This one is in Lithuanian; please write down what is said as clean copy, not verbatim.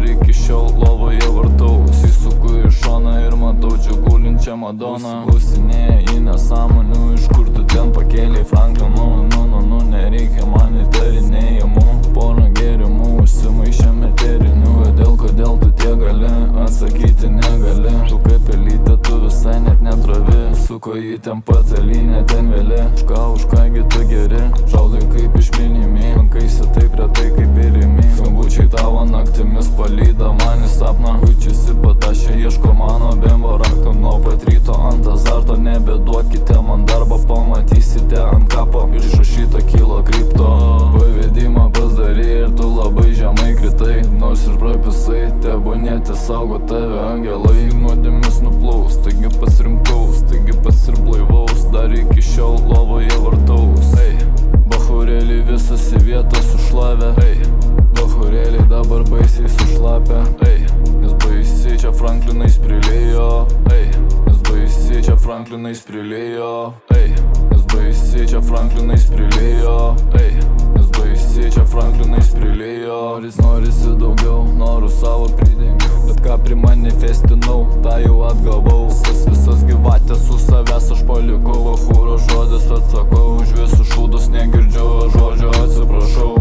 dar iki šiol lovoje vartau. Įsisuku į šoną ir matau čia gulinčią Madoną. Klausinėja į nesąmonių, iš kur tu ten pakėlei Franklinų. Nereikia man įtarinėjimų, porą gėrimų užsimaišėm eterinių. Kodėl tu tiek gali, atsakyti negali. Tu kaip pelytė, tu visai net netravi. Su kojytėm patalinė ten vėlė. Už kągi tu geri, žaudai kaip išminimi. Lankaisi taip retai kaip įrimi. Skambučiai tavo naktimis palyda man į sapną. Kuičiasi patašė, ieško mano bembo rakto. Nuo pat ryto ant azarto, nebeduokite man darbą. Pamatysite ant kapo, išrašyta kilo kripto. Pavedimą pasidarė ir tu labai žemai kritai. Nors ir prapisai, tebūnėti saugo tave angelai. Nuodėmis nuplaus, taigi pasirinktaus, taigi pasirblaivaus. Dar iki šiol lovoje vartaus. Bachurėlį visas į vietą sušlavę. Bachurėlį dabar baisiai sušlapę. Nes baisiai čia Franklinais prilėjo. Nes baisiai čia Franklinais prilėjo. Nes baisiai čia Franklinais prilėjo. Nes baisiai čia Franklinais prilėjo. Norisi daugiau, noriu savo pridengiau. Bet ką primanifestinau, tą jau atgavau. Visas gyvatės su savęs aš palikau. Bachūro žodis atsakau, už visus šūdus negirdžiu žodžio atsiprašau.